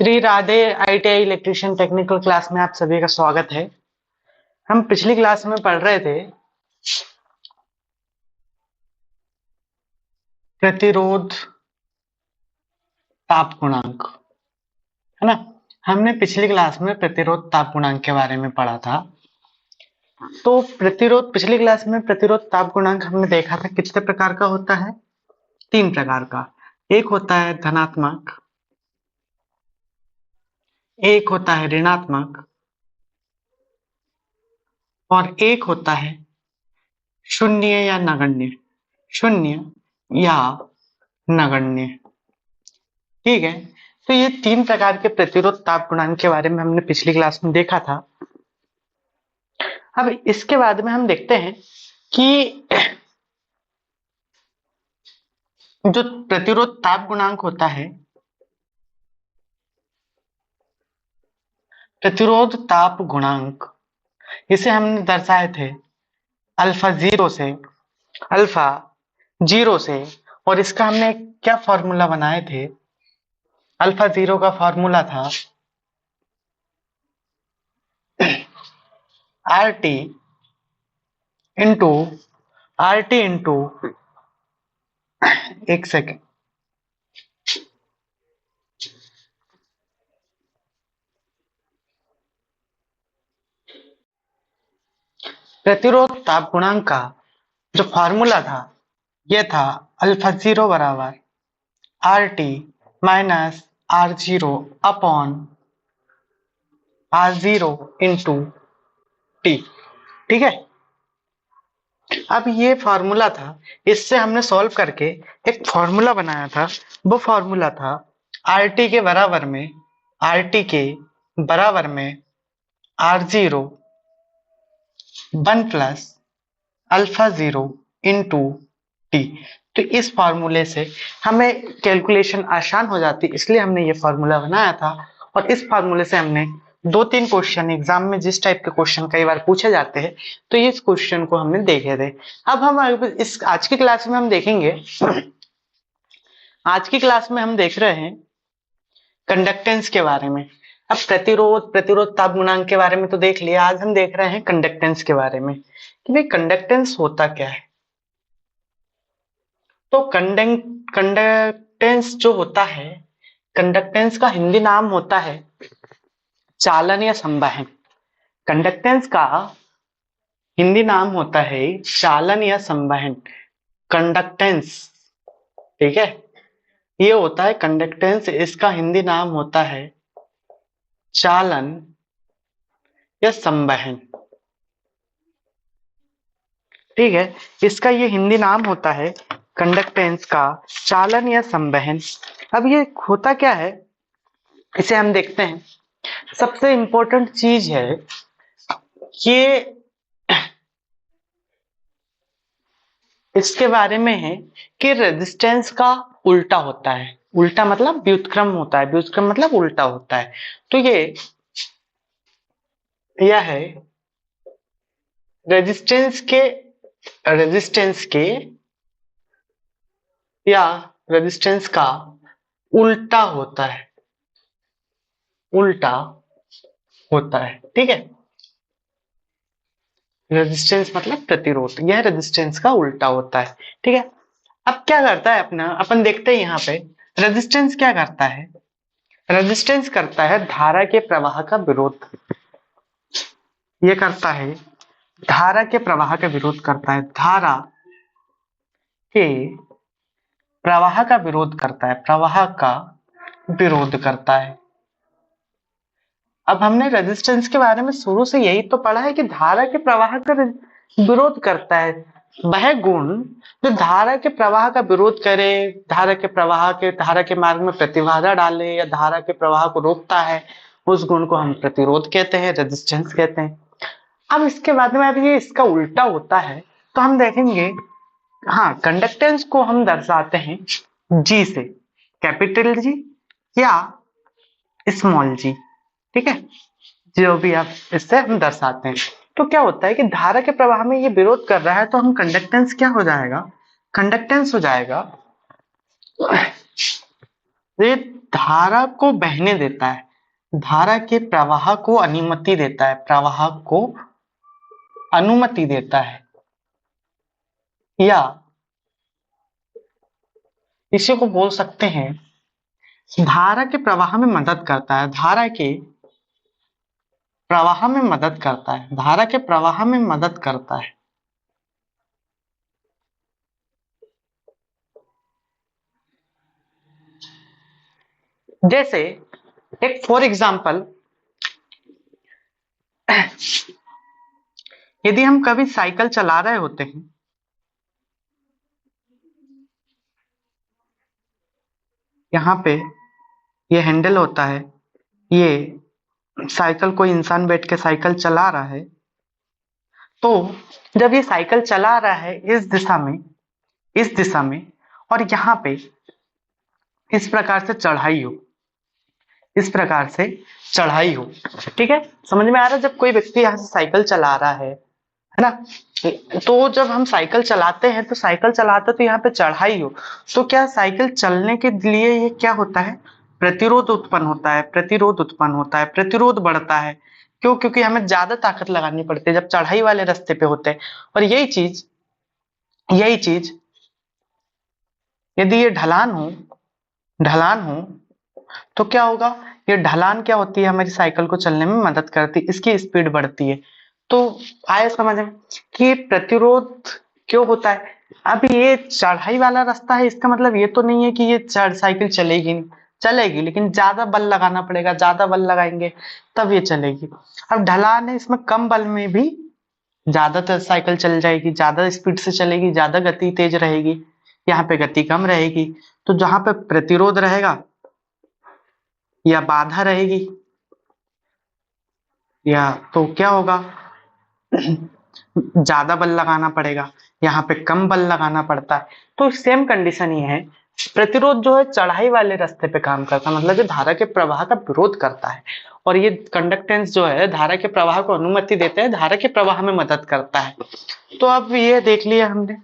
Shri Radhe ITI electrician technical class में आप सभी का स्वागत है। हम पिछली क्लास में पढ़ रहे थे प्रतिरोध ताप गुणांक, है ना। हमने पिछली क्लास में प्रतिरोध ताप गुणांक के बारे में पढ़ा था। तो पिछली क्लास में प्रतिरोध ताप गुणांक हमने देखा था कितने प्रकार का होता है, 3 प्रकार का। एक होता है धनात्मक, एक होता है ऋणात्मक और एक होता है शून्य या नगण्य, शून्य या नगण्य। ठीक है, तो ये 3 प्रकार के प्रतिरोध ताप गुणांक के बारे में हमने पिछली क्लास में देखा था। अब इसके बाद में हम देखते हैं कि जो प्रतिरोध ताप गुणांक होता है, प्रतिरोध ताप गुणांक, इसे हमने दर्शाए थे अल्फा जीरो से, और इसका हमने क्या फॉर्मूला बनाए थे। अल्फा जीरो का फॉर्मूला था आरटी इंटू एक सेकेंड, प्रतिरोध ताप गुणांक का जो फॉर्मूला था यह था अल्फा जीरो बराबर R T minus R zero upon R zero into T. ठीक है, अब ये फॉर्मूला था, इससे हमने सॉल्व करके एक फॉर्मूला बनाया था। वो फॉर्मूला था आर टी के बराबर में R zero 1 plus alpha zero into T. तो इस फॉर्मूले से हमें कैलकुलेशन आसान हो जाती, इसलिए हमने ये फॉर्मूला बनाया था। और इस फॉर्मूले से हमने 2-3 क्वेश्चन एग्जाम में, जिस टाइप के क्वेश्चन कई बार पूछे जाते हैं, तो इस क्वेश्चन को हमने देखे थे। अब हम इस आज की क्लास में हम देखेंगे, आज की क्लास में हम देख रहे हैं कंडक्टेंस के बारे में। अब प्रतिरोध ताप गुणांक के बारे में तो देख लिया, आज हम देख रहे हैं कंडक्टेंस के बारे में कि भाई कंडक्टेंस होता क्या है। तो कंडक्टेंस जो होता है, कंडक्टेंस का हिंदी नाम होता है चालन या संवहन। कंडक्टेंस का हिंदी नाम होता है चालन या संवहन, कंडक्टेंस। ठीक है, ये होता है कंडक्टेंस, इसका हिंदी नाम होता है चालन या संवहन। ठीक है, इसका ये हिंदी नाम होता है कंडक्टेंस का चालन या संवहन। अब ये होता क्या है, इसे हम देखते हैं। सबसे इंपॉर्टेंट चीज है ये, इसके बारे में है कि रेजिस्टेंस का उल्टा होता है। उल्टा मतलब व्युत्क्रम होता है, व्युत्क्रम मतलब उल्टा होता है। तो यह है रेजिस्टेंस के या रेजिस्टेंस का उल्टा होता है, उल्टा होता है। ठीक है, रेजिस्टेंस मतलब प्रतिरोध, यह रेजिस्टेंस का उल्टा होता है। ठीक है, अब क्या करता है अपन देखते हैं यहाँ पे रेजिस्टेंस क्या करता है। रेजिस्टेंस करता है धारा के प्रवाह का विरोध। ये करता है धारा के प्रवाह का विरोध करता है, धारा के प्रवाह का विरोध करता है, प्रवाह का विरोध करता है। अब हमने रेजिस्टेंस के बारे में शुरू से यही तो पढ़ा है कि धारा के प्रवाह का विरोध करता है वह गुण जो धारा के प्रवाह का विरोध करे, धारा के मार्ग में प्रतिबाधा डाले या धारा के प्रवाह को रोकता है, उस गुण को हम प्रतिरोध कहते हैं, रेजिस्टेंस कहते हैं। अब इसके बाद में अभी ये इसका उल्टा होता है, तो हम देखेंगे, हाँ, कंडक्टेंस को हम दर्शाते हैं जी से, कैपिटल जी या स्मॉल जी। ठीक है, जो भी आप इससे हम दर्शाते हैं। तो क्या होता है कि धारा के प्रवाह में ये विरोध कर रहा है, तो हम कंडक्टेंस क्या हो जाएगा, कंडक्टेंस हो जाएगा ये धारा को बहने देता है, धारा के प्रवाह को अनुमति देता है, प्रवाह को अनुमति देता है, या इसी को बोल सकते हैं धारा के प्रवाह में मदद करता है, धारा के प्रवाह में मदद करता है, धारा के प्रवाह में मदद करता है। जैसे एक फॉर एग्जाम्पल, यदि हम कभी साइकिल चला रहे होते हैं, यहाँ पे ये हैंडल होता है, ये साइकिल कोई इंसान बैठ के साइकिल चला रहा है, तो जब ये साइकिल चला रहा है इस दिशा में, इस दिशा में, और यहाँ पे इस प्रकार से चढ़ाई हो, इस प्रकार से चढ़ाई हो, ठीक है, समझ में आ रहा है? जब कोई व्यक्ति यहाँ से साइकिल चला रहा है ना, तो जब हम साइकिल चलाते हैं तो साइकिल चलाते तो यहाँ पे चढ़ाई हो, तो क्या साइकिल चलने के लिए ये क्या होता है, प्रतिरोध उत्पन्न होता है, प्रतिरोध उत्पन्न होता है, प्रतिरोध बढ़ता है। क्यों? क्योंकि हमें ज्यादा ताकत लगानी पड़ती है जब चढ़ाई वाले रास्ते पे होते हैं। और यही चीज यदि ये ढलान हो तो क्या होगा, ये ढलान क्या होती है, हमारी साइकिल को चलने में मदद करती है, इसकी स्पीड बढ़ती है। तो आए समझ में कि प्रतिरोध क्यों होता है। अब ये चढ़ाई वाला रास्ता है, इसका मतलब ये तो नहीं है कि ये साइकिल चलेगी नहीं, चलेगी, लेकिन ज्यादा बल लगाना पड़ेगा, ज्यादा बल लगाएंगे तब ये चलेगी। अब ढलान है, इसमें कम बल में भी ज्यादातर साइकिल चल जाएगी, ज्यादा स्पीड से चलेगी, ज्यादा गति तेज रहेगी, यहाँ पे गति कम रहेगी। तो जहां पे प्रतिरोध रहेगा या बाधा रहेगी, या तो क्या होगा, ज्यादा बल लगाना पड़ेगा, यहाँ पे कम बल लगाना पड़ता है। तो सेम कंडीशन ये है, प्रतिरोध जो है चढ़ाई वाले रास्ते पे काम करता है, मतलब ये धारा के प्रवाह का विरोध करता है, और ये कंडक्टेंस जो है धारा के प्रवाह को अनुमति देते हैं, धारा के प्रवाह में मदद करता है। तो अब ये देख लिया हमने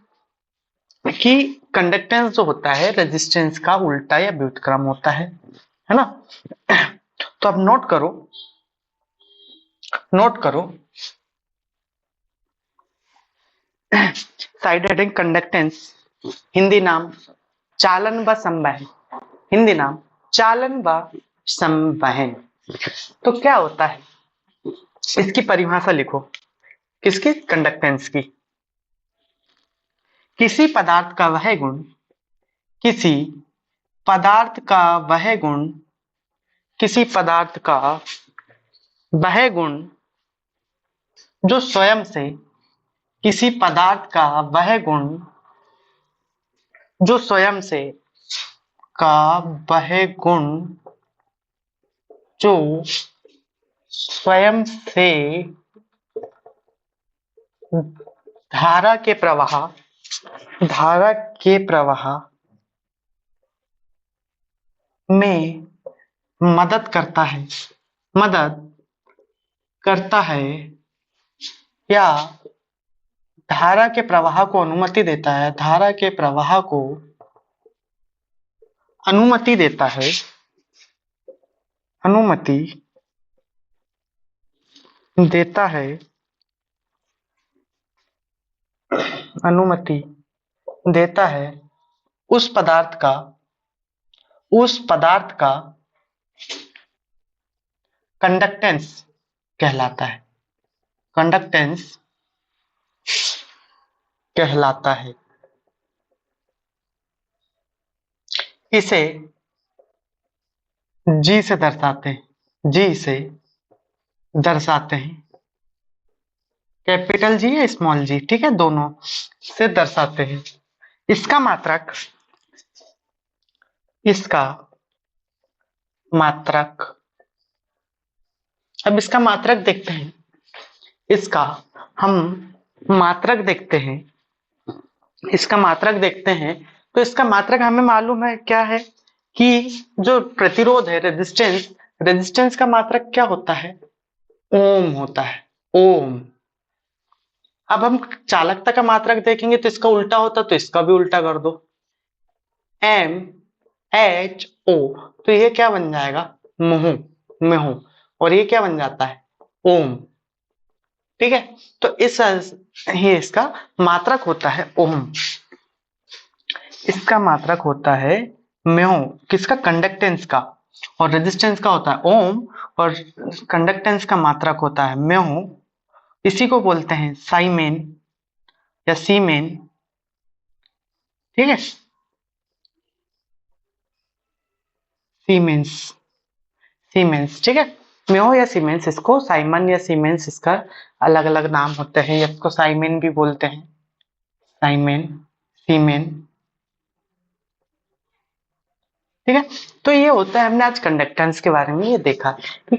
कि कंडक्टेंस जो होता है रेजिस्टेंस का उल्टा या व्युत्क्रम होता है ना। तो अब नोट करो साइड हेडिंग कंडक्टेंस, हिंदी नाम चालन व संवहन, हिंदी नाम चालन व संवहन। तो क्या होता है, इसकी परिभाषा लिखो, किसकी, कंडक्टेंस की। किसी पदार्थ का वह गुण, किसी पदार्थ का वह गुण, किसी पदार्थ का वह गुण जो स्वयं से, किसी पदार्थ का वह गुण जो स्वयं से, का वह गुण जो स्वयं से धारा के प्रवाह में मदद करता है या धारा के प्रवाह को अनुमति देता है, धारा के प्रवाह को अनुमति देता है, अनुमति देता है, अनुमति देता है, उस पदार्थ का कंडक्टेंस कहलाता है, कंडक्टेंस कहलाता है। इसे जी से दर्शाते हैं, जी से दर्शाते हैं, कैपिटल जी या स्मॉल जी, ठीक है, दोनों से दर्शाते हैं। इसका मात्रक अब इसका मात्रक देखते हैं, इसका हम मात्रक देखते हैं, इसका मात्रक देखते हैं। तो इसका मात्रक हमें मालूम है क्या है कि जो प्रतिरोध है, रेजिस्टेंस का मात्रक क्या होता है, ओम होता है, ओम। अब हम चालकता का मात्रक देखेंगे तो इसका उल्टा होता, तो इसका भी उल्टा कर दो, एम HO, तो ये क्या बन जाएगा, मुहु, मेहू, और ये क्या बन जाता है, ओम। ठीक है, तो इस ये इसका मात्रक होता है ओम, इसका मात्रक होता है म्यो, किसका, कंडक्टेंस का, और रेजिस्टेंस का होता है ओम, और कंडक्टेंस का मात्रक होता है म्यो। इसी को बोलते हैं साइमेन या सीमेन। ठीक है, सीमेंस, सीमेंस। ठीक है, म्यो या सीमेंस, इसको साइमन या सीमेंस, इसका अलग अलग नाम होते हैं। इसको साइमेन भी बोलते हैं, साइमेन, सीमेन। ठीक है, तो ये होता है, हमने आज कंडक्टेंस के बारे में ये देखा कि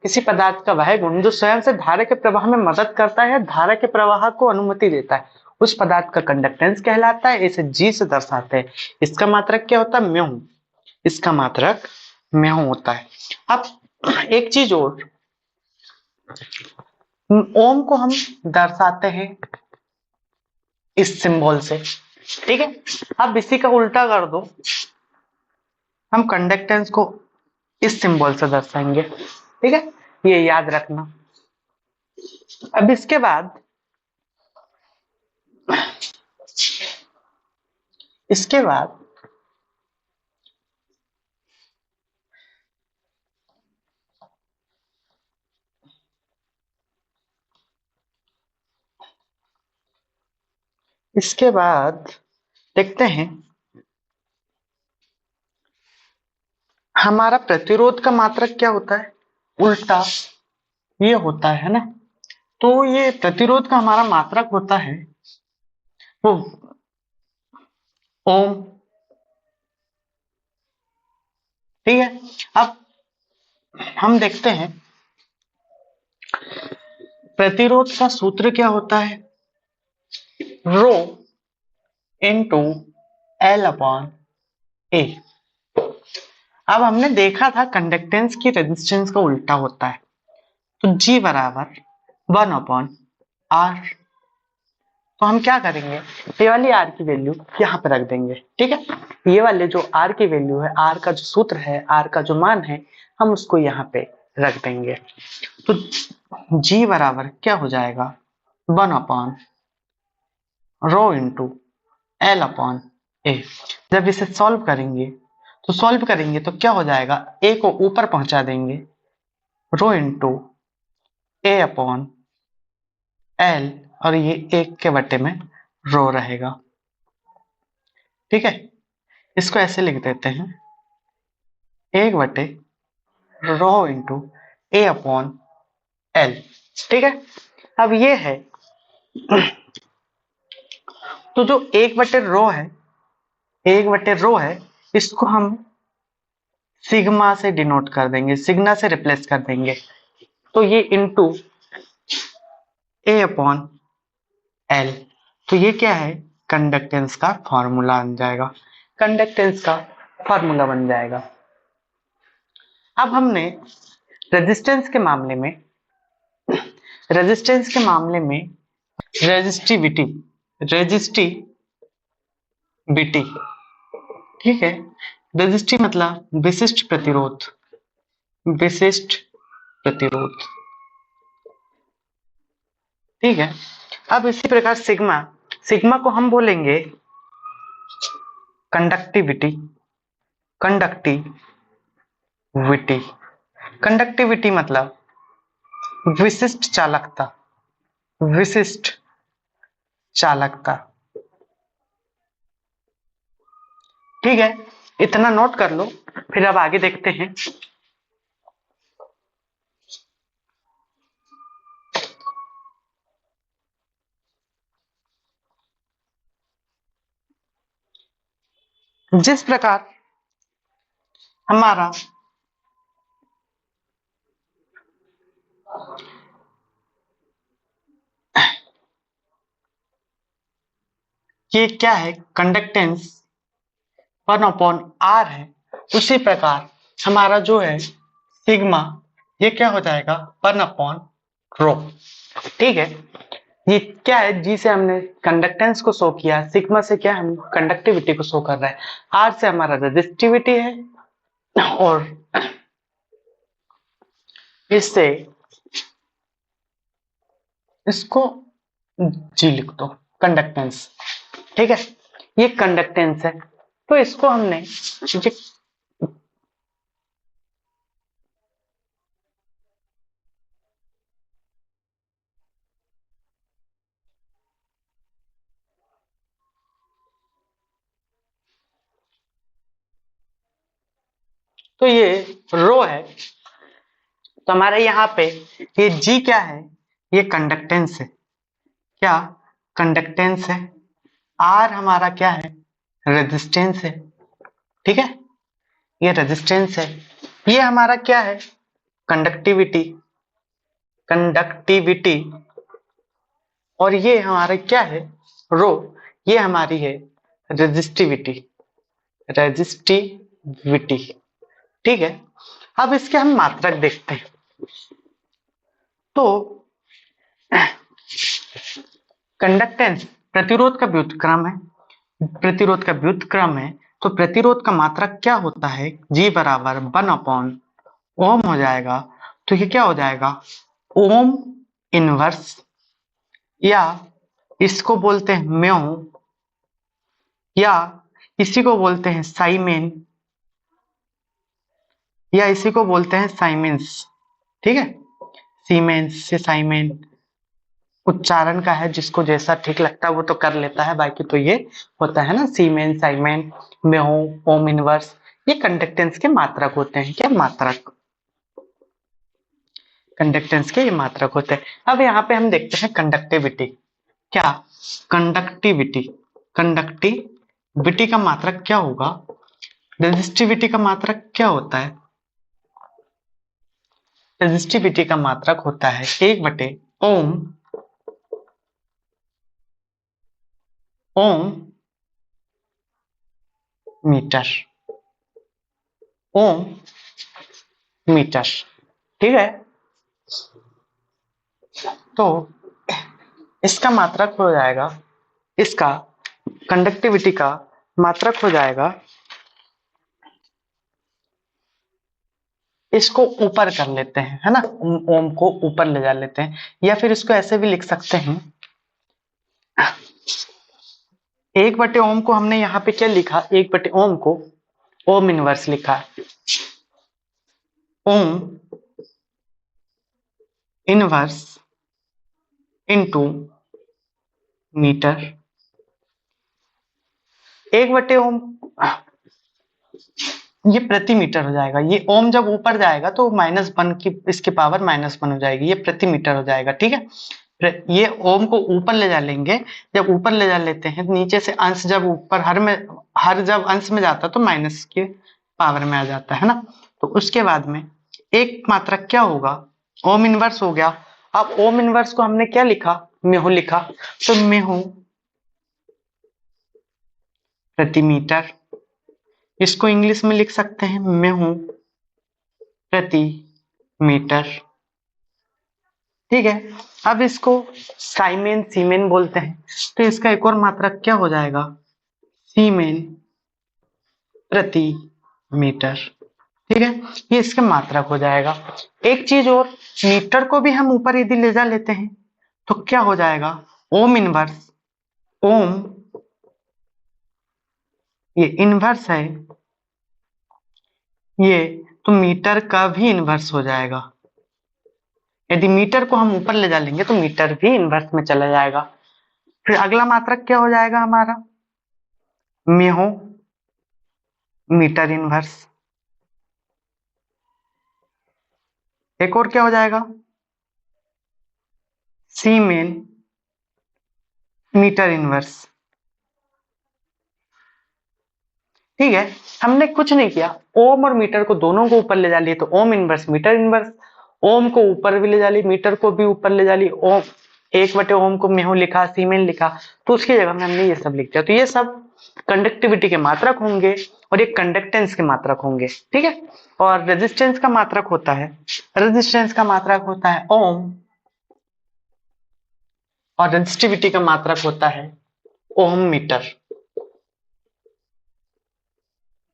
किसी पदार्थ का वह गुण जो स्वयं से धारा के प्रवाह में मदद करता है, धारा के प्रवाह को अनुमति देता है, उस पदार्थ का कंडक्टेंस कहलाता है। इसे जी से दर्शाते हैं। इसका मात्रक क्या होता है, म्यू, इसका मात्रक म्यू होता है। अब एक चीज और, ओम को हम दर्शाते हैं इस सिंबल से। ठीक है, अब इसी का उल्टा कर दो, हम कंडक्टेंस को इस सिंबल से दर्शाएंगे। ठीक है, ये याद रखना। अब इसके बाद, इसके बाद इसके बाद देखते हैं हमारा प्रतिरोध का मात्रक क्या होता है, उल्टा ये होता है ना। तो ये प्रतिरोध का हमारा मात्रक होता है वो ओम। ठीक है, अब हम देखते हैं प्रतिरोध का सूत्र क्या होता है, रो इनटू एल अपॉन ए। अब हमने देखा था कंडक्टेंस की रेजिस्टेंस का उल्टा होता है, तो G बराबर 1/R। तो हम क्या करेंगे, ये वाली R की वैल्यू यहाँ पे रख देंगे। ठीक है, ये वाले जो R की वैल्यू है, R का जो सूत्र है, R का जो मान है, हम उसको यहाँ पे रख देंगे। तो G बराबर क्या हो जाएगा, 1/ρ इंटू एल अपॉन ए। जब इसे सॉल्व करेंगे तो क्या हो जाएगा, ए को ऊपर पहुंचा देंगे, rho into A upon L, और ये 1 के बटे में रो रहेगा। ठीक है, इसको ऐसे लिख देते हैं, 1 बटे rho into A upon L. ठीक है, अब ये है, तो जो 1/रो है, इसको हम सिग्मा से डिनोट कर देंगे, सिग्मा से रिप्लेस कर देंगे। तो ये इंटू ए अपॉन एल, तो ये क्या है, कंडक्टेंस का फॉर्मूला बन जाएगा, कंडक्टेंस का फॉर्मूला बन जाएगा। अब हमने रेजिस्टेंस के मामले में रेजिस्टिविटी, ठीक है, रेजिस्टिव मतलब विशिष्ट प्रतिरोध, विशिष्ट प्रतिरोध। ठीक है, अब इसी प्रकार सिग्मा को हम बोलेंगे कंडक्टिविटी, कंडक्टिविटी मतलब विशिष्ट चालकता, विशिष्ट चालकता। ठीक है, इतना नोट कर लो, फिर अब आगे देखते हैं। जिस प्रकार हमारा ये क्या है, कंडक्टेंस 1/R है, उसी प्रकार हमारा जो है सिग्मा, ये क्या हो जाएगा, 1/ρ। ठीक है, ये क्या है, जी से हमने कंडक्टेंस को शो किया, सिग्मा से क्या हम कंडक्टिविटी को शो कर रहे हैं, आर से हमारा रेजिस्टिविटी है, और इससे इसको जी लिख दो, कंडक्टेंस। ठीक है, ये कंडक्टेंस है, तो इसको हमने तो ये रो है, तो हमारे यहाँ पे ये जी क्या है, ये कंडक्टेंस है, क्या कंडक्टेंस है, आर हमारा क्या है, रेजिस्टेंस है। ठीक है, ये रेजिस्टेंस है, ये हमारा क्या है, कंडक्टिविटी, कंडक्टिविटी, और ये हमारा क्या है, रो, ये हमारी है रेजिस्टिविटी, रेजिस्टिविटी। ठीक है, अब इसके हम मात्रक देखते हैं। तो कंडक्टेंस प्रतिरोध का व्युत्क्रम है, प्रतिरोध का व्युत्क्रम है, तो प्रतिरोध का मात्रक क्या होता है, जी बराबर 1 ओम हो जाएगा। तो ये क्या हो जाएगा, ओम इनवर्स, या इसको बोलते हैं म्यो, या इसी को बोलते हैं साइमेन, या इसी को बोलते हैं साइमेंस। ठीक है, सीमेंस से साइमेन, उच्चारण का है, जिसको जैसा ठीक लगता है वो तो कर लेता है, बाकी तो ये होता है ना, सीमेन, साइमेन, म्यो, ओम इनवर्स, ये कंडक्टेंस के मात्रक होते हैं। क्या मात्रक, कंडक्टेंस के ये मात्रक होते हैं। अब यहाँ पे हम देखते हैं कंडक्टिविटी। क्या कंडक्टिविटी, कंडक्टिविटी का मात्रक क्या होगा, रेजिस्टिविटी का मात्रक क्या होता है, रेजिस्टिविटी का मात्रक होता है 1/ओम, ओम मीटर, ओम मीटर। ठीक है, तो इसका मात्रक हो जाएगा, इसका कंडक्टिविटी का मात्रक हो जाएगा, इसको ऊपर कर लेते हैं, है ना, ओम को ऊपर ले जा लेते हैं, या फिर इसको ऐसे भी लिख सकते हैं, 1/ओम को हमने यहाँ पे क्या लिखा, 1/ओम को ओम इनवर्स लिखा, ओम इनवर्स इनटू मीटर। 1/ओम ये प्रति मीटर हो जाएगा, ये ओम जब ऊपर जाएगा तो -1 की इसकी पावर -1 हो जाएगी, ये प्रति मीटर हो जाएगा। ठीक है, ये ओम को ऊपर ले जा लेंगे, जब ऊपर ले जा लेते हैं नीचे से अंश जब ऊपर हर जब अंश में जाता तो माइनस के पावर में आ जाता है ना, तो उसके बाद में एक मात्रक क्या होगा, ओम इनवर्स हो गया। अब ओम इनवर्स को हमने क्या लिखा, मेहू लिखा, तो मेहू प्रति मीटर, इसको इंग्लिश में लिख सकते हैं मेहू प्रति मीटर। ठीक है, अब इसको साइमेन सीमेन बोलते हैं, तो इसका एक और मात्रक क्या हो जाएगा, सीमेन प्रति मीटर। ठीक है, ये इसका मात्रक हो जाएगा। एक चीज और, मीटर को भी हम ऊपर यदि ले जा लेते हैं तो क्या हो जाएगा, ओम इनवर्स, ओम ये इनवर्स है, ये तो मीटर का भी इनवर्स हो जाएगा। यदि मीटर को हम ऊपर ले जा लेंगे तो मीटर भी इनवर्स में चला जाएगा। फिर अगला मात्रक क्या हो जाएगा हमारा, म्यो मीटर इनवर्स। एक और क्या हो जाएगा, सीमेन मीटर इनवर्स। ठीक है, हमने कुछ नहीं किया, ओम और मीटर को दोनों को ऊपर ले जा लिए तो ओम इनवर्स मीटर इनवर्स, ओम को ऊपर भी ले जा ली, मीटर को भी ऊपर ले जा ली, ओम 1/ओम को मेहू लिखा, सीमेन लिखा, तो उसकी जगह में हमने ये सब लिख दिया। तो ये सब कंडक्टिविटी के मात्रक होंगे और ये कंडक्टेंस के मात्रक होंगे। ठीक है, और रेजिस्टेंस का मात्रक होता है, रेजिस्टेंस का मात्रक होता है ओम और रेजिस्टिविटी का मात्रक होता है ओम मीटर।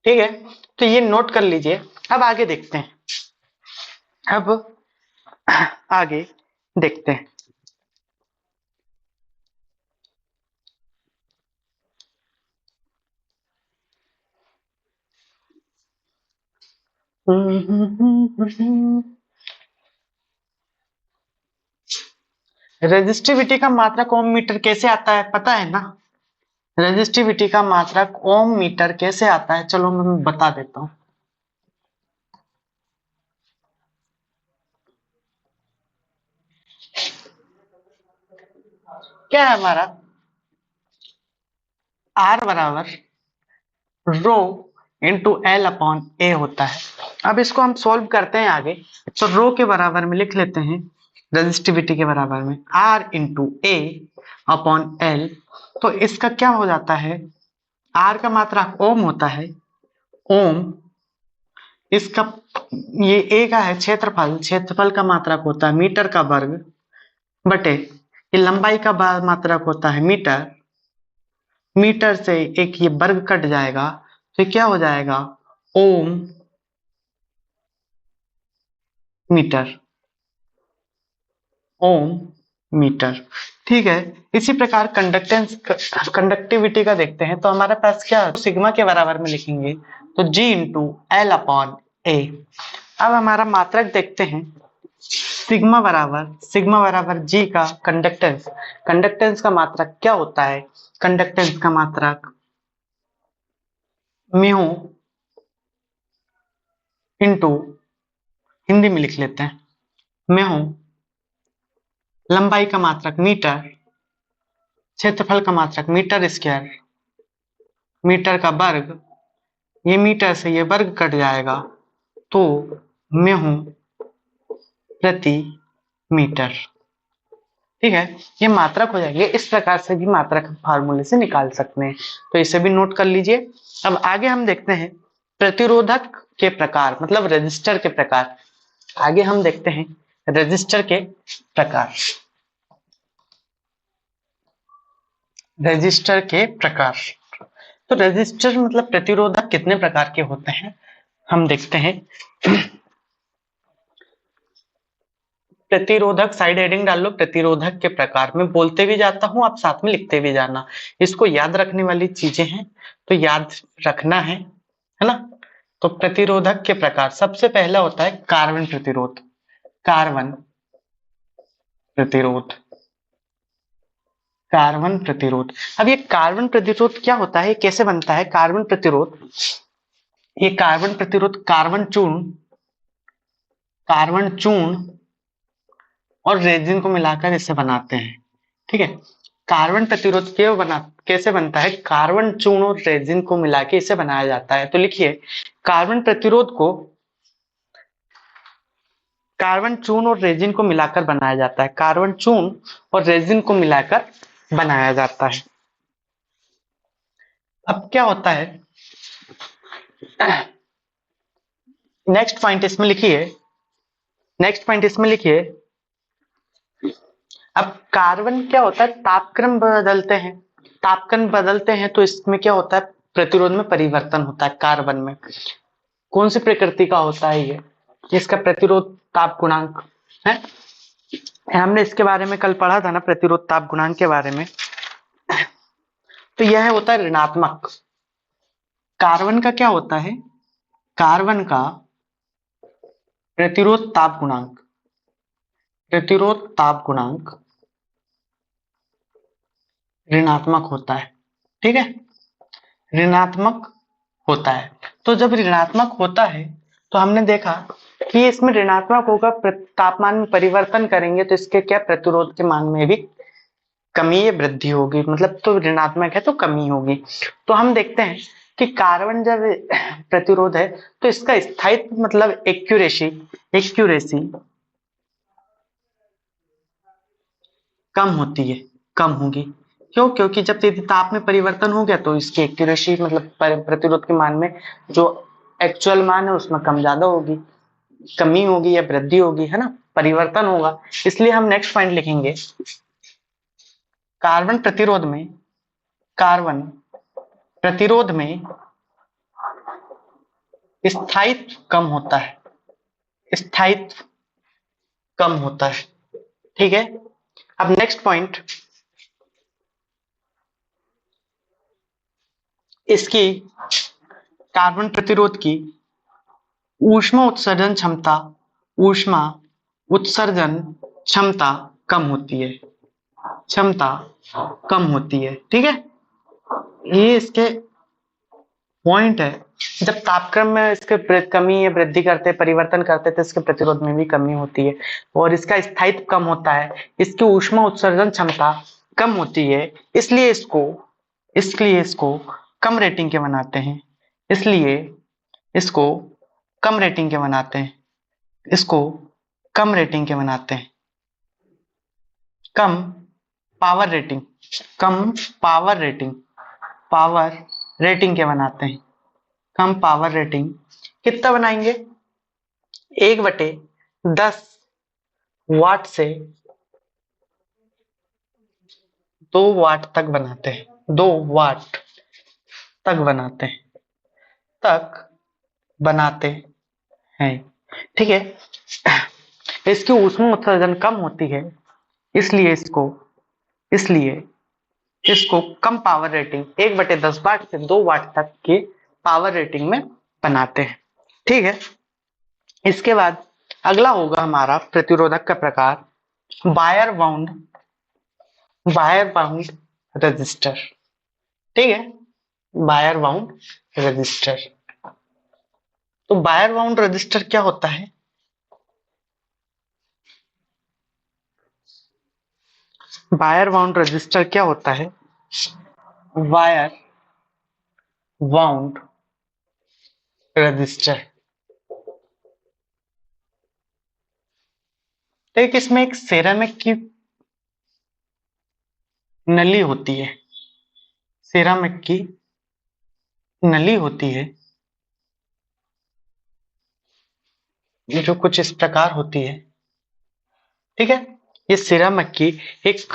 ठीक है, तो ये नोट कर लीजिए। अब आगे देखते हैं, अब आगे देखते हैं। रेजिस्टिविटी का मात्रक ओम मीटर कैसे आता है पता है ना? रेजिस्टिविटी का मात्रक ओम मीटर कैसे आता है, चलो मैं बता देता हूं। क्या है हमारा, आर बराबर रो इंटू एल अपॉन ए होता है। अब इसको हम सॉल्व करते हैं आगे, तो रो के बराबर में लिख लेते हैं, रेजिस्टिविटी के बराबर में R into A upon L. तो इसका क्या हो जाता है, आर का मात्रा ओम होता है, ओम इसका, ये ए का है क्षेत्रफल, क्षेत्रफल का मात्रक होता है मीटर का वर्ग बटे, ये लंबाई का मात्रक होता है मीटर, मीटर से एक ये वर्ग कट जाएगा, तो क्या हो जाएगा ओम मीटर, ओम मीटर। ठीक है, इसी प्रकार कंडक्टेंस, कंडक्टिविटी का देखते हैं, तो हमारे पास क्या सिग्मा के बराबर में लिखेंगे, तो जी इंटू एल अपॉन ए। अब हमारा मात्रक देखते हैं, सिग्मा बराबर जी का कंडक्टेंस, कंडक्टेंस का मात्रक क्या होता है, कंडक्टेंस का मात्रक म्यू इंटू, हिंदी में लिख लेते हैं म्यू, लंबाई का मात्रक मीटर, क्षेत्रफल का मात्रक मीटर स्क्वायर, मीटर का वर्ग, ये मीटर से ये वर्ग कट जाएगा, तो म्यू प्रति मीटर। ठीक है, ये मात्रक हो जाएंगे। इस प्रकार से भी मात्रक फार्मूले से निकाल सकते हैं, तो इसे भी नोट कर लीजिए। अब आगे हम देखते हैं प्रतिरोधक के प्रकार, मतलब रेजिस्टर के प्रकार। आगे हम देखते हैं रेजिस्टर के प्रकार, रेजिस्टर के प्रकार। तो रेजिस्टर मतलब प्रतिरोधक कितने प्रकार के होते हैं हम देखते हैं। प्रतिरोधक, साइड हेडिंग डाल लो, प्रतिरोधक के प्रकार। मैं बोलते भी जाता हूं, आप साथ में लिखते भी जाना, इसको याद रखने वाली चीजें हैं, तो याद रखना है ना। तो प्रतिरोधक के प्रकार, सबसे पहला होता है कार्बन प्रतिरोध, कार्बन प्रतिरोध, कार्बन प्रतिरोध। अब ये कार्बन प्रतिरोध क्या होता है, कैसे बनता है कार्बन प्रतिरोध, ये कार्बन प्रतिरोध कार्बन चूर्ण, कार्बन चूर्ण और रेजिन को मिलाकर इसे बनाते हैं। ठीक है, कार्बन प्रतिरोध क्यों बना, कैसे बनता है, कार्बन चूर्ण और रेजिन को मिला के इसे बनाया जाता है। तो लिखिए, कार्बन प्रतिरोध को कार्बन चूर्ण और रेजिन को मिलाकर बनाया जाता है, कार्बन चूर्ण और रेजिन को मिलाकर बनाया जाता है। अब क्या होता है, नेक्स्ट पॉइंट इसमें लिखिए, नेक्स्ट पॉइंट इसमें लिखिए, अब कार्बन क्या होता है, तापक्रम बदलते हैं, तापक्रम बदलते हैं तो इसमें क्या होता है, प्रतिरोध में परिवर्तन होता है। कार्बन में कौन सी प्रकृति का होता है ये, इसका प्रतिरोध ताप गुणांक है, हमने इसके बारे में कल पढ़ा था ना, प्रतिरोध ताप गुणांक के बारे में। तो यह होता है ऋणात्मक। कार्बन का क्या होता है, कार्बन का प्रतिरोध ताप गुणांक, प्रतिरोध ताप गुणांक ऋणात्मक होता है। ठीक है, ऋणात्मक होता है। तो जब ऋणात्मक होता है तो हमने देखा कि इसमें ऋणात्मक होगा, तापमान में परिवर्तन करेंगे तो इसके क्या, प्रतिरोध के मान में भी कमी या वृद्धि होगी, मतलब तो ऋणात्मक है तो कमी होगी। तो हम देखते हैं कि कार्बन जब प्रतिरोध है तो इसका स्थायित्व मतलब एक्यूरेसी, एक्यूरेसी कम होती है, कम होगी। क्यों, क्योंकि जब यदि ताप में परिवर्तन हो गया तो इसकी एक्यूरेसी मतलब प्रतिरोध के मान में जो एक्चुअल मान है उसमें कम ज्यादा होगी, कमी होगी या वृद्धि होगी, है ना, परिवर्तन होगा। इसलिए हम नेक्स्ट पॉइंट लिखेंगे, कार्बन प्रतिरोध में, कार्बन प्रतिरोध में स्थायित्व कम होता है, स्थायित्व कम होता है। ठीक है, अब नेक्स्ट पॉइंट, इसकी कार्बन प्रतिरोध की ऊष्मा उत्सर्जन क्षमता, ऊष्मा उत्सर्जन क्षमता कम होती है, क्षमता कम होती है। ठीक है, ये इसके पॉइंट है। जब तापक्रम में इसके कमी या वृद्धि करते, परिवर्तन करते तो इसके प्रतिरोध में भी कमी होती है और इसका स्थायित्व कम होता है, इसकी ऊष्मा उत्सर्जन क्षमता कम होती है, इसलिए इसको कम रेटिंग के बनाते हैं, इसलिए इसको कम रेटिंग के बनाते हैं, इसको कम रेटिंग के बनाते हैं, कम पावर रेटिंग, कम पावर रेटिंग, पावर रेटिंग के बनाते हैं, कम पावर रेटिंग कितना बनाएंगे, 1/10 वाट से 2 वाट तक बनाते हैं, 2 वाट तक बनाते हैं, तक बनाते हैं। ठीक है, इसकी ऊष्मा उत्सर्जन कम होती है, इसलिए इसको कम पावर रेटिंग 1/10 वाट से 2 वाट तक के पावर रेटिंग में बनाते हैं। ठीक है, इसके बाद अगला होगा हमारा प्रतिरोधक का प्रकार वायर बाउंड रजिस्टर। ठीक है, वायर बाउंड रजिस्टर। तो वायर बाउंड रजिस्टर क्या होता है, वायर बाउंड रजिस्टर क्या होता है, वायर बाउंड रजिस्टर, एक इसमें एक सेरामिक की नली होती है, सेरामिक की नली होती है, जो कुछ इस प्रकार होती है। ठीक है, ये सेरामिक की एक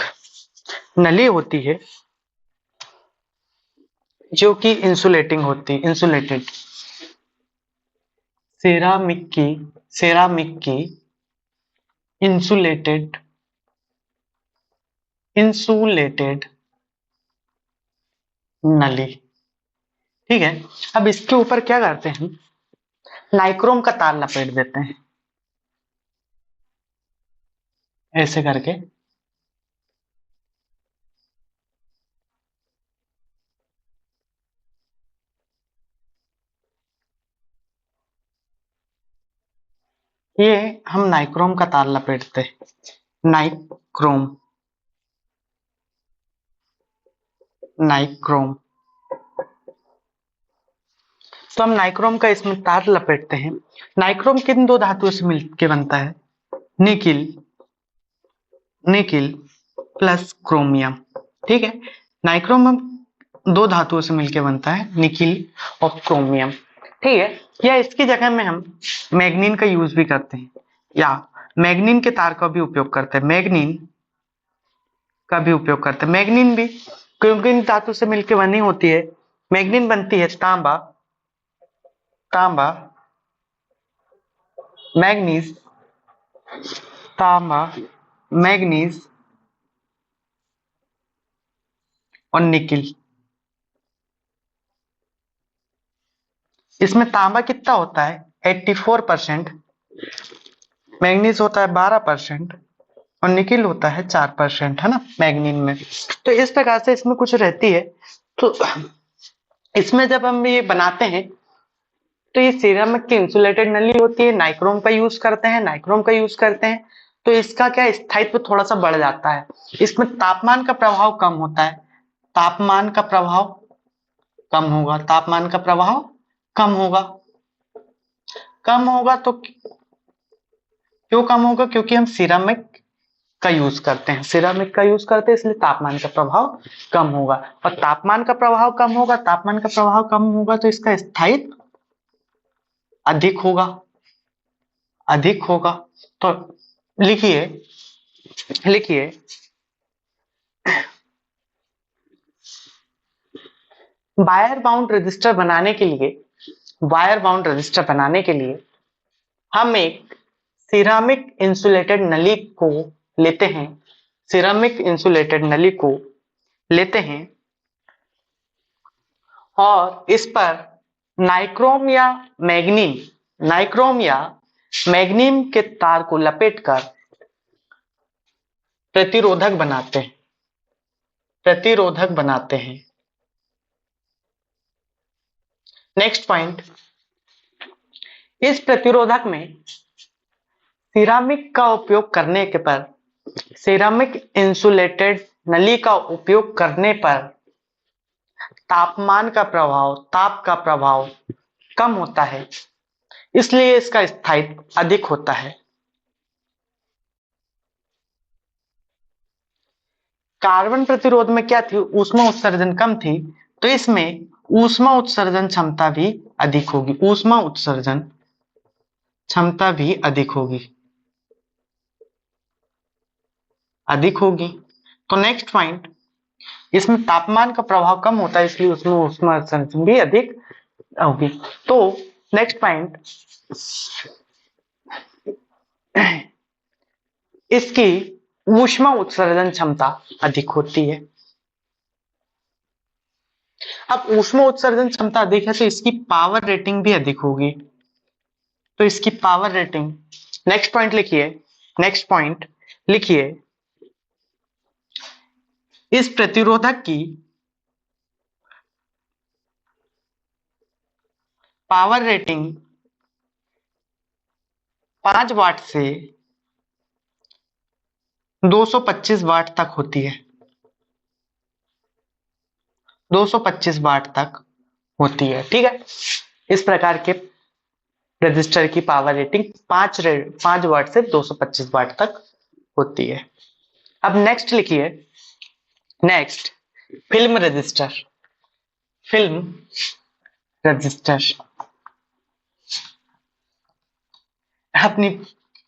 नली होती है जो कि इंसुलेटिंग होती है, इंसुलेटेड, सेरामिक की इंसुलेटेड नली। ठीक है, अब इसके ऊपर क्या करते हैं, नाइक्रोम का तार लपेट देते हैं ऐसे करके, ये हम नाइक्रोम का तार लपेटते हैं, नाइक्रोम तो हम नाइक्रोम का इसमें तार लपेटते हैं। नाइक्रोम किन 2 धातुओं से मिलकर बनता है, निकिल प्लस क्रोमियम। ठीक है, नाइक्रोम हम 2 धातुओं से मिलकर बनता है, निकिल और क्रोमियम। ठीक है, या इसकी जगह में हम मैग्नीन का यूज भी करते हैं, या मैग्नीन के तार का भी उपयोग करते हैं, मैग्नीन भी क्योंकि इन धातु से मिलकर बनी होती है। मैग्नीन बनती है तांबा मैग्नीज और निकिल। इसमें तांबा कितना होता है, 84%, मैग्नीज होता है 12% और निकिल होता है 4%, है ना मैग्नीन में। तो इस प्रकार से इसमें कुछ रहती है। तो इसमें जब हम ये बनाते हैं तो ये सिरेमिक की इंसुलेटेड नली होती है, नाइक्रोम का यूज करते हैं, तो इसका क्या स्थायित्व थोड़ा सा बढ़ जाता है। इसमें तापमान का प्रभाव कम होता है, तापमान का प्रभाव कम होगा तो क्यों कम होगा, क्योंकि हम सिरेमिक का यूज करते हैं, इसलिए तापमान का प्रभाव कम होगा, और तापमान का प्रभाव कम होगा तो इसका स्थायित्व अधिक होगा। तो लिखिए वायर बाउंड रेजिस्टर बनाने के लिए, वायर बाउंड रेजिस्टर बनाने के लिए हम एक सिरामिक इंसुलेटेड नली को लेते हैं, सिरामिक इंसुलेटेड नली को लेते हैं और इस पर नाइक्रोम या मैग्नीम, नाइक्रोम या मैग्नीम के तार को लपेटकर प्रतिरोधक बनाते हैं, प्रतिरोधक बनाते हैं। नेक्स्ट पॉइंट, इस प्रतिरोधक में सिरामिक का उपयोग करने के पर, सिरामिक इंसुलेटेड नली का उपयोग करने पर तापमान का प्रभाव, ताप का प्रभाव कम होता है, इसलिए इसका स्थायित्व अधिक होता है। कार्बन प्रतिरोध में क्या थी, ऊष्मा उत्सर्जन कम थी, तो इसमें ऊष्मा उत्सर्जन क्षमता भी अधिक होगी, ऊष्मा उत्सर्जन क्षमता भी अधिक होगी, अधिक होगी। तो नेक्स्ट पॉइंट, इसमें तापमान का प्रभाव कम होता है, इसलिए उसमें ऊष्मा उत्सर्जन भी अधिक होगी। तो नेक्स्ट पॉइंट, इसकी ऊष्मा उत्सर्जन क्षमता अधिक होती है। अब ऊष्मा उत्सर्जन क्षमता अधिक है तो इसकी पावर रेटिंग भी अधिक होगी, तो इसकी पावर रेटिंग, नेक्स्ट पॉइंट लिखिए, नेक्स्ट पॉइंट लिखिए, इस प्रतिरोधक की पावर रेटिंग 5 वाट से 225 वाट तक होती है, 225 वाट तक होती है। ठीक है, इस प्रकार के रजिस्टर की पावर रेटिंग 5 वाट से 225 वाट तक होती है। अब नेक्स्ट लिखिए, next film register, film register अपनी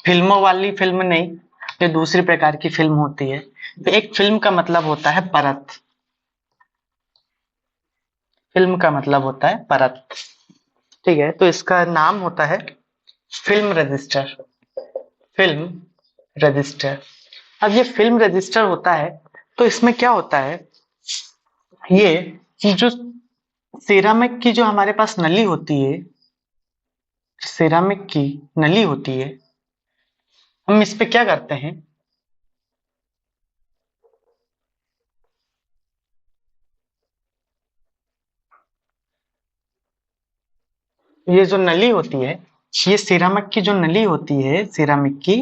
फिल्मों वाली फिल्म नहीं, जो दूसरी प्रकार की फिल्म होती है। तो एक फिल्म का मतलब होता है परत, फिल्म का मतलब होता है परत। ठीक है, तो इसका नाम होता है फिल्म रजिस्टर, फिल्म रजिस्टर। अब ये फिल्म रजिस्टर होता है तो इसमें क्या होता है, ये जो सिरामिक की जो हमारे पास नली होती है, सिरामिक की नली होती है, हम इस पे क्या करते हैं, ये जो नली होती है, ये सिरामिक की जो नली होती है, सिरामिक की,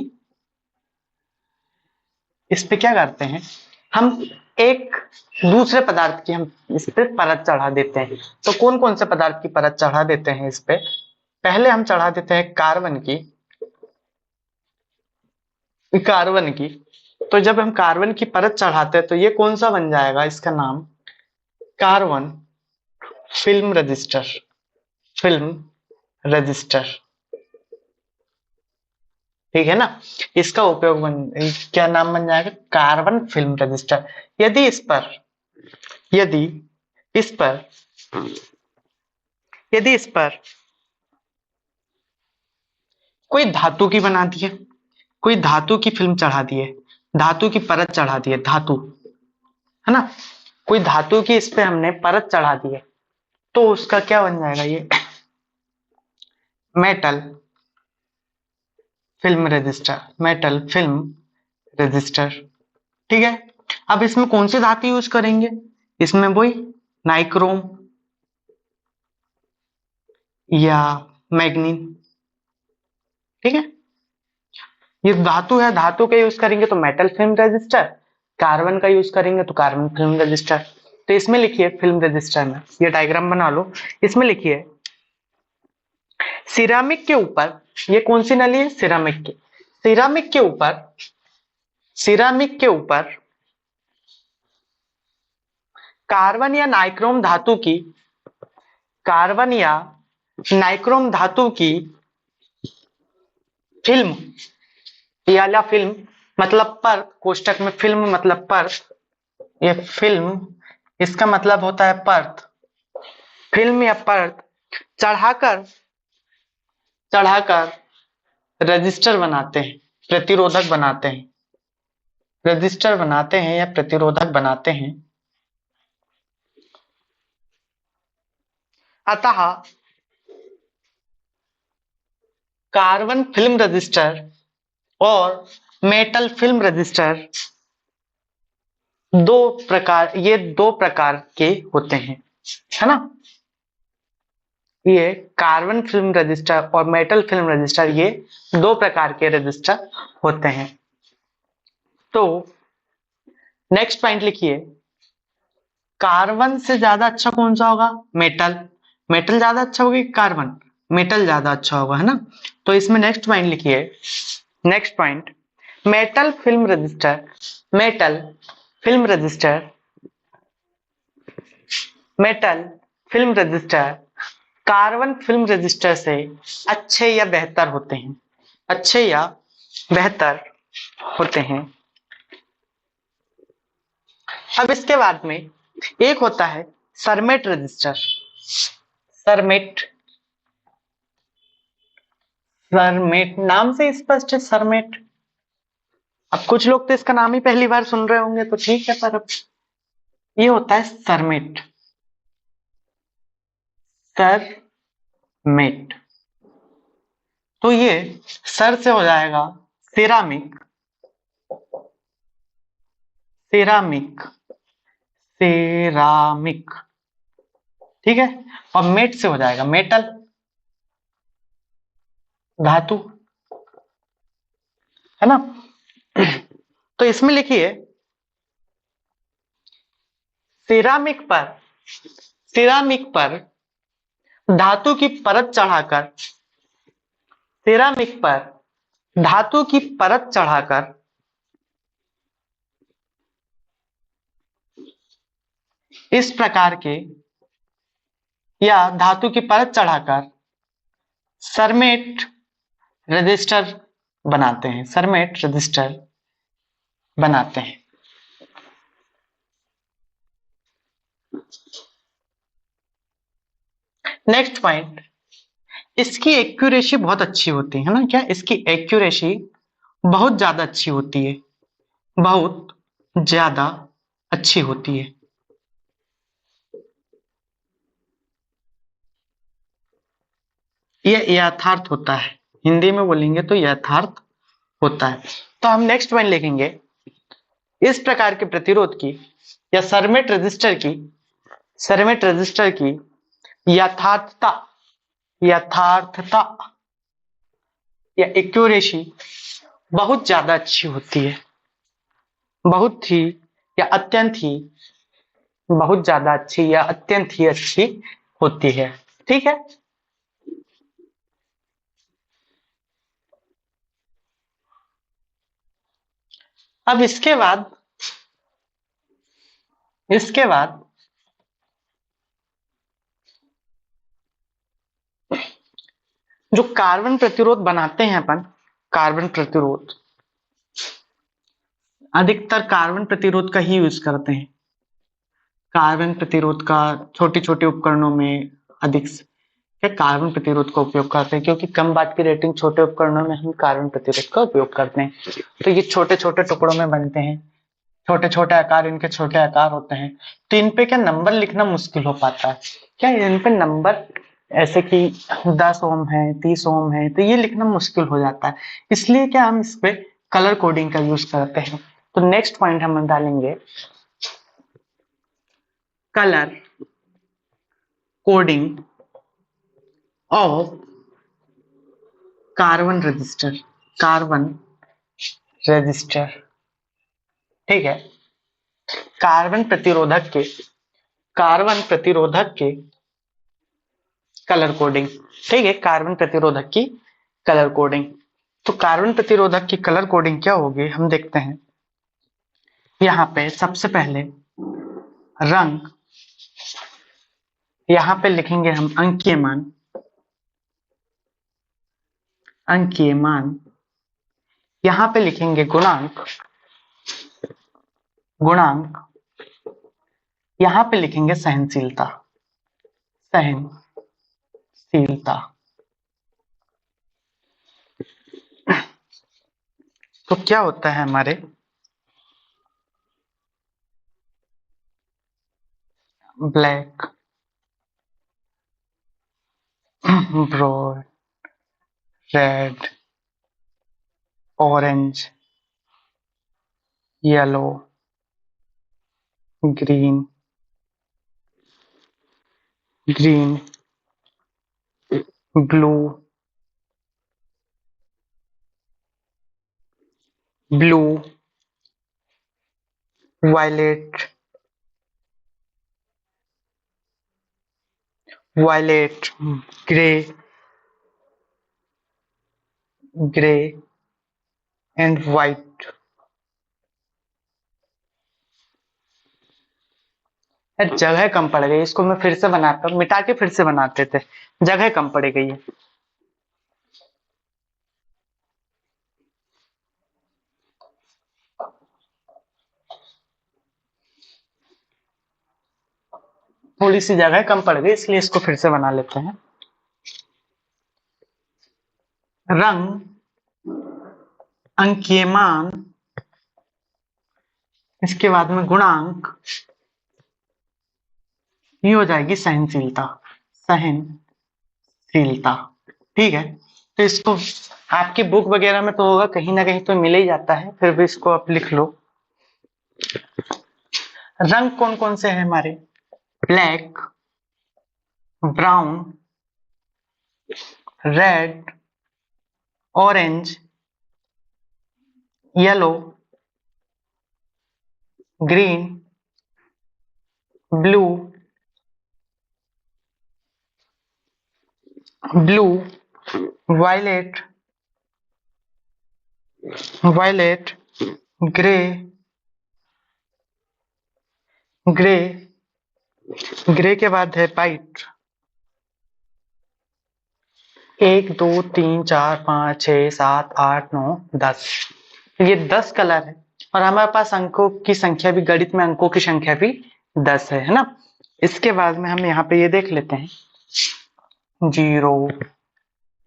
इस पे क्या करते हैं, हम एक दूसरे पदार्थ की हम इस पे परत चढ़ा देते हैं। तो कौन कौन से पदार्थ की परत चढ़ा देते हैं इस पे, पहले हम चढ़ा देते हैं कार्बन की, कार्बन की। तो जब हम कार्बन की परत चढ़ाते हैं तो ये कौन सा बन जाएगा, इसका नाम carbon film register, film register. ठीक है ना, इसका उपयोग क्या नाम बन जाएगा, कार्बन फिल्म रजिस्टर। यदि इस पर, यदि इस पर, यदि इस पर कोई धातु की बना दी है, कोई धातु की फिल्म चढ़ा दी है, धातु की परत चढ़ा दी है, धातु है ना, कोई धातु की इस पे हमने परत चढ़ा दी है, तो उसका क्या बन जाएगा, ये metal film register, metal film register. ठीक है, अब इसमें कौन सी धातु यूज करेंगे, इसमें वही नाइक्रोम या मैग्नीन। ठीक है, ये धातु है, धातु का यूज करेंगे तो मेटल फिल्म रजिस्टर, कार्बन का यूज करेंगे तो कार्बन फिल्म रजिस्टर। तो इसमें लिखिए फिल्म रजिस्टर में, ये डायग्राम बना लो, इसमें लिखिए सिरामिक के ऊपर, ये कौन सी नली है, सिरामिक की, सिरामिक के ऊपर, सिरामिक के ऊपर कार्बन या नाइक्रोम धातु की, कार्बन या नाइक्रोम धातु की फिल्म, या फिल्म मतलब परत, कोष्टक में फिल्म मतलब परत, ये फिल्म इसका मतलब होता है परत, फिल्म या परत चढ़ाकर चढ़ाकर रजिस्टर बनाते हैं, प्रतिरोधक बनाते हैं, रजिस्टर बनाते हैं या प्रतिरोधक बनाते हैं। अतः कार्बन फिल्म रजिस्टर और मेटल फिल्म रजिस्टर ये दो प्रकार के होते हैं, है ना। ये कार्बन फिल्म रजिस्टर और मेटल फिल्म रजिस्टर ये दो प्रकार के रजिस्टर होते हैं। तो नेक्स्ट पॉइंट लिखिए, कार्बन से ज्यादा अच्छा कौन सा होगा? मेटल। मेटल ज्यादा अच्छा होगा कि कार्बन? मेटल ज्यादा अच्छा होगा, है ना। तो इसमें नेक्स्ट पॉइंट लिखिए, next point, metal film register, metal film register, metal film register carbon film register से अच्छे या बेहतर होते हैं, अच्छे या बेहतर होते हैं। अब इसके बाद में एक होता है सरमेट रजिस्टर, सरमेट, सरमेट नाम से स्पष्ट है सरमेट। अब कुछ लोग तो इसका नाम ही पहली बार सुन रहे होंगे, तो ठीक है, पर अब ये होता है सरमेट, सरमेट। तो ये सर से हो जाएगा सिरामिक, सिरामिक, सिरामिक, ठीक है। और मेट से हो जाएगा मेटल, धातु, है ना। तो इसमें लिखिए, सिरामिक पर, सिरामिक पर धातु की परत चढ़ाकर, सिरामिक पर धातु की परत चढ़ाकर इस प्रकार के, या धातु की परत चढ़ाकर सरमेट रजिस्टर बनाते हैं, सरमेट रजिस्टर बनाते हैं। नेक्स्ट पॉइंट, इसकी एक्यूरेसी बहुत अच्छी होती है ना। क्या? इसकी एक्यूरेसी बहुत ज्यादा अच्छी होती है, बहुत ज्यादा अच्छी होती है। यह यथार्थ होता है, हिंदी में बोलेंगे तो यथार्थ होता है। तो हम नेक्स्ट पॉइंट लिखेंगे, इस प्रकार के प्रतिरोध की या सरमेट रजिस्टर की, सरमेट रजिस्टर की यथार्थता, यथार्थता या एक्यूरेसी बहुत ज्यादा अच्छी होती है, बहुत ही या अत्यंत ही, बहुत ज्यादा अच्छी या अत्यंत ही अच्छी होती है, ठीक है। अब इसके बाद, इसके बाद जो कार्बन प्रतिरोध बनाते हैं अपन, कार्बन प्रतिरोध, अधिकतर कार्बन प्रतिरोध का ही यूज करते हैं। कार्बन प्रतिरोध का छोटे छोटे उपकरणों में अधिक से कार्बन प्रतिरोध का उपयोग करते हैं, क्योंकि कम वाट की रेटिंग छोटे उपकरणों में हम कार्बन प्रतिरोध का उपयोग करते हैं। तो ये छोटे छोटे टुकड़ों में बनते हैं, छोटे छोटे आकार, इनके छोटे आकार होते हैं। तो इन पे क्या नंबर लिखना मुश्किल हो पाता है, क्या इन पे नंबर ऐसे कि 10 ओम है, 30 ओम है, तो ये लिखना मुश्किल हो जाता है। इसलिए क्या हम इस पे कलर कोडिंग का यूज करते हैं। तो नेक्स्ट पॉइंट हम डालेंगे, colour coding of carbon register, carbon register, ठीक है। कार्बन प्रतिरोधक के, कार्बन प्रतिरोधक के कलर कोडिंग, ठीक है, कार्बन प्रतिरोधक की कलर कोडिंग। तो कार्बन प्रतिरोधक की कलर कोडिंग क्या होगी, हम देखते हैं। यहाँ पे सबसे पहले रंग, यहाँ पे लिखेंगे हम अंकीय मान, अंकीय मान। यहाँ पे लिखेंगे गुणांक, गुणांक। यहाँ पे लिखेंगे सहनशीलता, सहनशीलता। तो क्या होता है हमारे black, brown, red, orange, yellow, green, green, blue, blue, violet, violet, grey, grey and white. जगह कम पड़ गई, इसको मैं फिर से बनाता हूँ, मिटा के फिर से बनाते थे, जगह कम पड़ गई है। थोड़ी सी जगह कम पड़ गई, इसलिए इसको फिर से बना लेते हैं। रंग, अंकीयमान, इसके बाद में गुणांक, ये हो जाएगी सहनशीलता, सहनशीलता। ठीक है, तो इसको आपकी बुक वगैरह में तो होगा, कहीं ना कहीं तो मिल ही जाता है, फिर भी इसको आप लिख लो। रंग कौन कौन से हैं हमारे? Black, brown, red, orange, yellow, green, blue, blue, violet, violet, grey, grey, grey के बाद है वाइट। 1 2 3 4 5 6 7 8 9 10, ये 10 कलर है, और हमारे पास अंकों की संख्या भी, गणित में अंकों की संख्या भी 10 है ना। इसके बाद में हम यहाँ पे ये देख लेते हैं, 0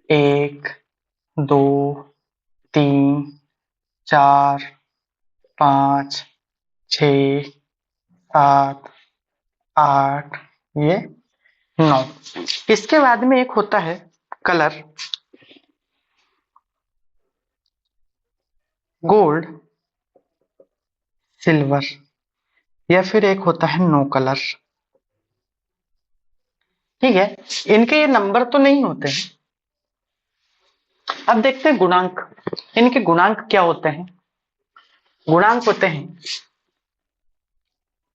1 2 3 4 5 6 7 8, ये 9। इसके बाद में एक होता है कलर गोल्ड, सिल्वर, या फिर एक होता है नो कलर। ठीक है, इनके ये नंबर तो नहीं होते हैं। अब देखते हैं गुणांक, इनके गुणांक क्या होते हैं। गुणांक होते हैं,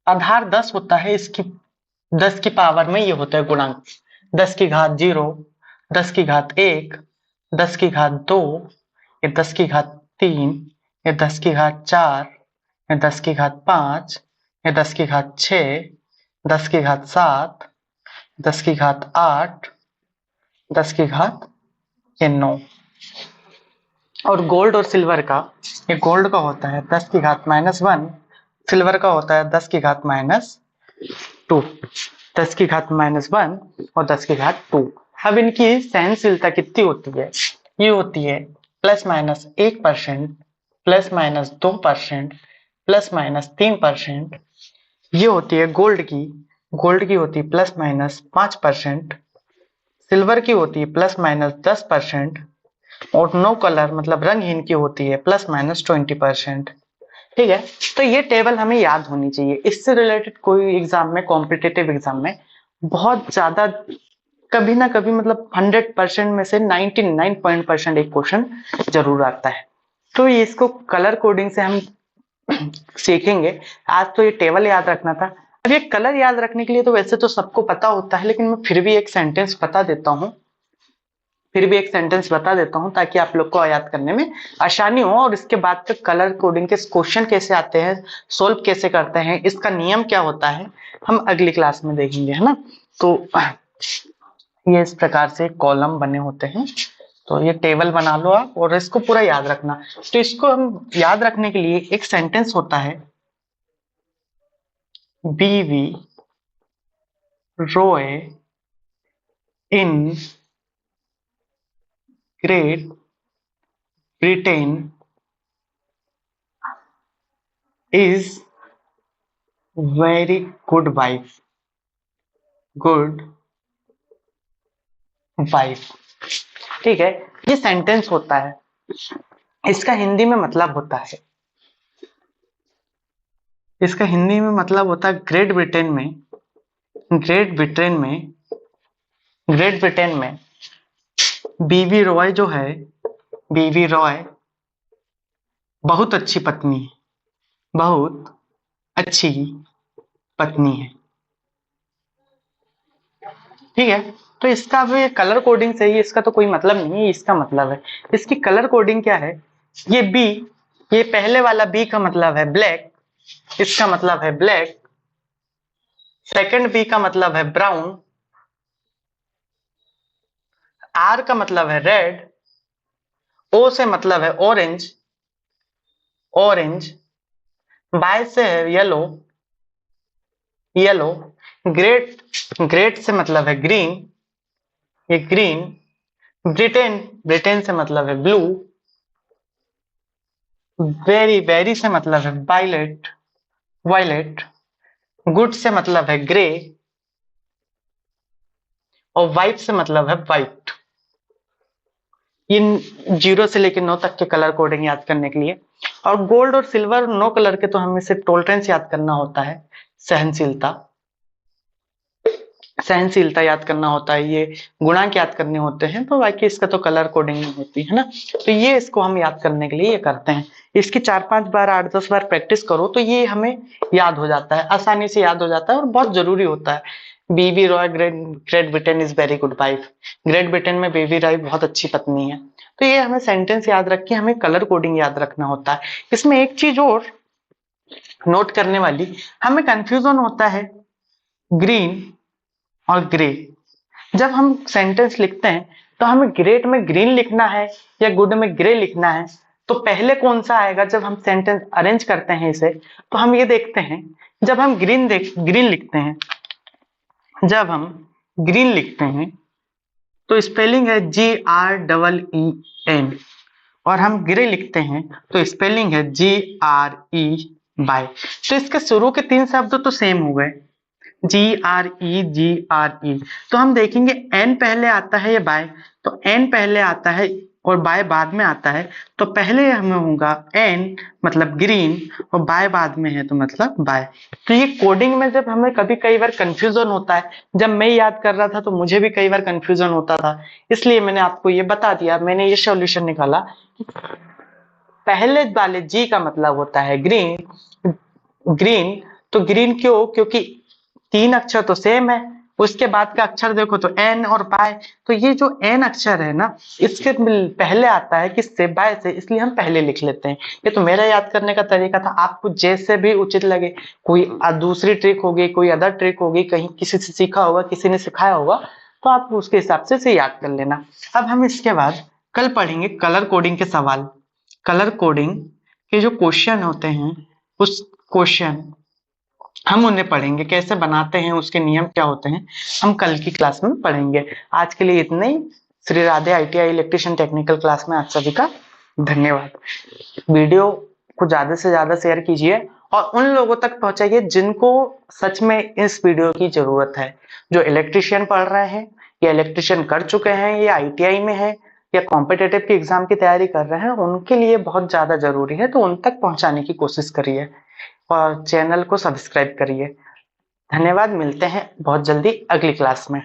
आधार 10 होता है, इसकी 10 की पावर में ये होता है गुणांक। 10 की घात 0, 10 की घात 1, 10 की घात 2, या 10 की घात 3, या 10 की घात 4, या 10 की घात 5, या 10 की घात 6, 10 की घात 7, 10 की घात 8, 10 की घात 9। और गोल्ड और सिल्वर का, ये गोल्ड का होता है 10 की घात -1, सिल्वर का होता है 10 की घात -2, 10 की घात -1 और 10 की घात 2। अब इनकी सहनशीलता कितनी होती है? ये होती है ±1%, ±2%, ±3%। ये होती है गोल्ड की, गोल्ड की होती है ±5%, सिल्वर की होती है ±10%, और नो कलर मतलब रंगहीन की होती है ±20%। ठीक है, तो ये टेबल हमें याद होनी चाहिए। इससे रिलेटेड कोई एग्जाम में, कॉम्पिटिटिव एग्जाम में बहुत ज्यादा, कभी ना कभी मतलब 100% में से 99% एक क्वेश्चन जरूर आता है। तो ये इसको कलर कोडिंग से हम सीखेंगे। आज तो ये टेबल याद रखना था। अब ये कलर याद रखने के लिए तो वैसे तो सबको पता होता है, लेकिन मैं फिर भी एक सेंटेंस बता देता हूँ, ताकि आप लोग को याद करने में आसानी हो। और इसके बाद का कलर कोडिंग के क्वेश्चन कैसे आते हैं, सोल्व कैसे करते हैं, इसका नियम क्या होता है, हम अगली क्लास में देखेंगे, है ना। तो ये इस प्रकार से कॉलम बने होते हैं। तो ये टेबल बना लो आप, और इसको पूरा याद रखना। तो इसको हम याद रखने के लिए एक सेंटेंस होता है, बीवी रोए in great Britain is very good wife, good wife. ठीक है, ये सेंटेंस होता है, इसका हिंदी में मतलब होता है, इसका हिंदी में मतलब होता है ग्रेट ब्रिटेन में, ग्रेट ब्रिटेन में, ग्रेट ब्रिटेन में बीवी रॉय जो है, बीवी रॉय बहुत अच्छी पत्नी है, बहुत अच्छी पत्नी है। ठीक है, तो इसका भी कलर कोडिंग से ही, इसका तो कोई मतलब नहीं है, इसका मतलब है, इसकी कलर कोडिंग क्या है, ये बी, ये पहले वाला बी का मतलब है ब्लैक, इसका मतलब है ब्लैक, सेकंड बी का मतलब है ब्राउन, आर का मतलब है रेड, ओ से मतलब है ऑरेंज, ऑरेंज, बाय से है येलो, येलो, ग्रेट, ग्रेट से मतलब है ग्रीन, ये ग्रीन, ब्रिटेन, ब्रिटेन से मतलब है ब्लू, वेरी, वेरी से मतलब है वायलेट, वायलेट, गुड से मतलब है ग्रे, और वाइट से मतलब है वाइट। इन 0 से लेकर 9 तक के कलर कोडिंग याद करने के लिए, और गोल्ड और सिल्वर 9 कलर के तो हमें सिर्फ टॉलरेंस याद करना होता है, सहनशीलता, सहनशीलता याद करना होता है, ये गुणांक याद करने होते हैं, तो बाकी इसका तो कलर कोडिंग नहीं होती है ना। तो ये इसको हम याद करने के लिए ये करते हैं, इसकी 4-5 बार 8-10 बार प्रैक्टिस करो तो ये हमें याद हो जाता है, आसानी से याद हो जाता है और बहुत जरूरी होता है। बीबी रॉय great, great Britain is very good wife, great Britain में बीबी रॉय बहुत अच्छी पत्नी है। तो ये हमें सेंटेंस याद रख के हमें कलर कोडिंग याद रखना होता है। इसमें एक चीज और नोट करने वाली, हमें कंफ्यूजन होता है ग्रीन और ग्रे। जब हम सेंटेंस लिखते हैं तो हमें ग्रेट में ग्रीन लिखना है या गुड में ग्रे लिखना है, तो पहले कौन सा आएगा। जब हम सेंटेंस अरेंज करते हैं इसे, तो हम ये देखते हैं, जब हम ग्रीन लिखते हैं, जब हम ग्रीन लिखते हैं तो स्पेलिंग है GREEN, और हम ग्रे लिखते हैं तो स्पेलिंग है GRE। तो इसके शुरू के 3 शब्द तो सेम हो गए, GRE। तो हम देखेंगे एन पहले आता है या बाय, तो एन पहले आता है और बाय बाद में आता है, तो पहले हमें होगा एन मतलब ग्रीन, और बाय बाद में है तो मतलब बाय। तो ये कोडिंग में जब हमें कभी कई बार कंफ्यूजन होता है, जब मैं याद कर रहा था तो मुझे भी कई बार कंफ्यूजन होता था, इसलिए मैंने आपको ये बता दिया, मैंने ये सॉल्यूशन निकाला। पहले वाले जी का मतलब होता है ग्रीन, ग्रीन, तो ग्रीन क्यों, क्योंकि 3 अक्षर तो सेम है, उसके बाद का अक्षर देखो तो एन और बाय, तो ये जो एन अक्षर है ना, इसके पहले आता है किससे, बाय से, इसलिए हम पहले लिख लेते हैं। ये तो मेरा याद करने का तरीका था, आपको जैसे भी उचित लगे, कोई दूसरी ट्रिक होगी, कोई अदर ट्रिक होगी, कहीं किसी से सीखा होगा, किसी ने सिखाया होगा, तो आप उसके हिसाब से याद कर लेना। अब हम इसके बाद कल पढ़ेंगे कलर कोडिंग के सवाल, कलर कोडिंग के जो क्वेश्चन होते हैं, उस क्वेश्चन हम उन्हें पढ़ेंगे, कैसे बनाते हैं, उसके नियम क्या होते हैं, हम कल की क्लास में पढ़ेंगे। आज के लिए इतना ही। Shri Radhe ITI electrician technical class में आप सभी का धन्यवाद। वीडियो को ज्यादा से ज्यादा शेयर कीजिए और उन लोगों तक पहुंचाइए जिनको सच में इस वीडियो की जरूरत है, जो इलेक्ट्रिशियन पढ़ रहे हैं या इलेक्ट्रिशियन कर चुके हैं या ITI में है या कॉम्पिटेटिव की एग्जाम की तैयारी कर रहे हैं, उनके लिए बहुत ज्यादा जरूरी है, तो उन तक पहुंचाने की कोशिश करिए और चैनल को सब्सक्राइब करिए। धन्यवाद, मिलते हैं बहुत जल्दी अगली क्लास में।